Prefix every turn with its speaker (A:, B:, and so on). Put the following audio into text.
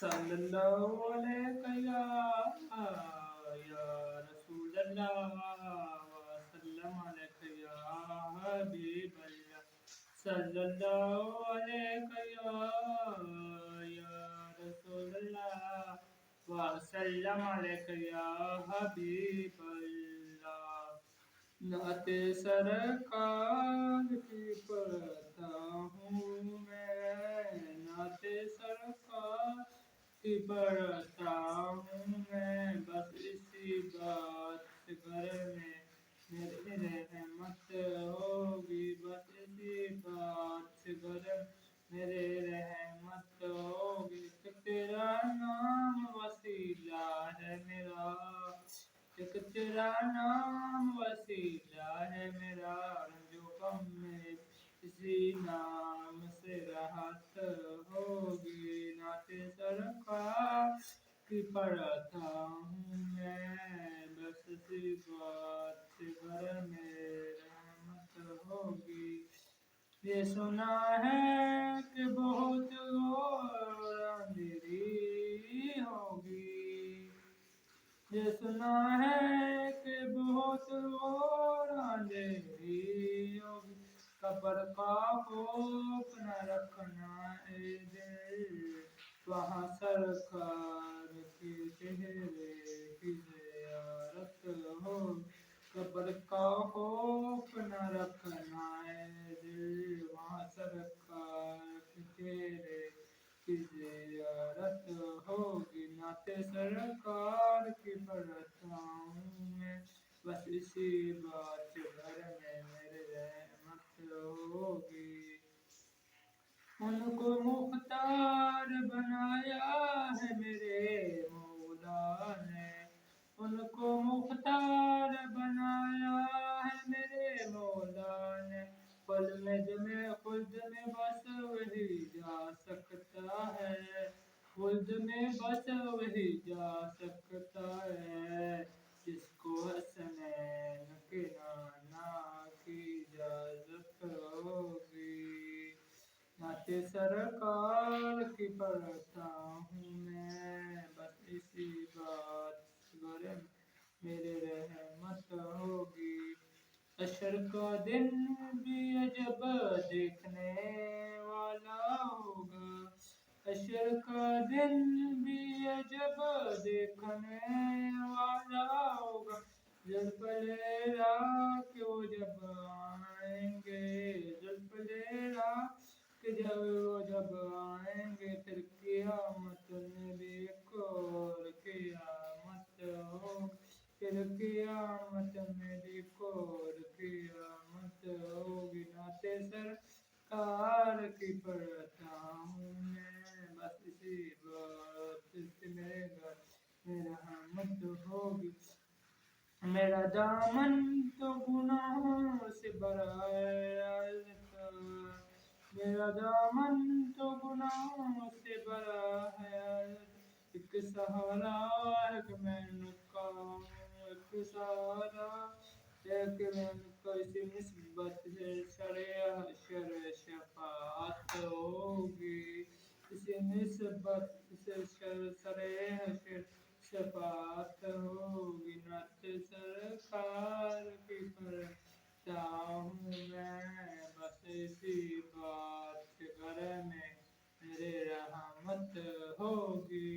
A: सल्लल्लाहु अलैहि या रसूल अल्लाह वसल्लम अलैहि या हबीब अल्लाह सल्लल्लाहु अलैहि या रसूल अल्लाह वसल्लम अलैहि या हबीब अल्लाह नाते सरकार की पढ़ता हूँ मैं नाते सरकार की पढ़ता हूँ मैं बस इसी बात से घर में मेरी रहमत होगी बस इसी बात से घर मेरे रहमत होगी कि तेरा नाम वसीला है मेरा एक तेरा नाम वसीला है मेरा रंजो गम में इसी नाम से राहत होगी नाते सरकार की पढ़ता हूँ मैं बस इसी बात से घर में रहमत होगी ये सुना है कि बहुत और अंधेरी होगी ये सुना है कि बहुत और अंधेरी होगी कब्र का खौफ न रखना ए दिल वहाँ सरकार के चेहरे की ज़ियारत हो कब्र का खौफ न रखना ए दिल वहाँ सरकार के चेहरे की ज़ियारत होगी नाते सरकार की पढ़ता हूँ मैं बस इसी बात से घर में मेरे रहमत होगी उनको मुख्तार बनाया है मेरे मौला ने उनको मुख्तार बनाया है मेरे मौला ने पल में जमे खुद में बस वही जा सकता है खुद में बस वही जा सकता है जिसको हसनैन के नाना की इजाजत होगी नाते सरकार की पढ़ता हूँ मैं बस इसी बात घर मेरे रहमत होगी अशर का दिन भी अजब देखने वाला होगा अशर का दिन भी अजब देखने वाला होगा जुल्फलेरा के वो जब आएंगे जुल्फलेरा के जब आएंगे फिर कियामत में भी एक और कियामत होगी फिर कियामत में भी और कियामत होगी नाते सरकार की पढ़ता हूँ मैं बस इसी बात से मेरे घर में रहमत होगी मेरा दामन तो गुनाहों से भरा है मेरा दामन तो गुनाहों से भरा है एक सहारा एक मैंने एक सहारा एक मैंने इसी निस्बत से सरे हशर शफाअत होगी इसी निस्बत से सरे हशर शफाअत होगी नाते सरकार की पढ़ता हूँ मैं बस इसी बात के घर में मेरे रहमत होगी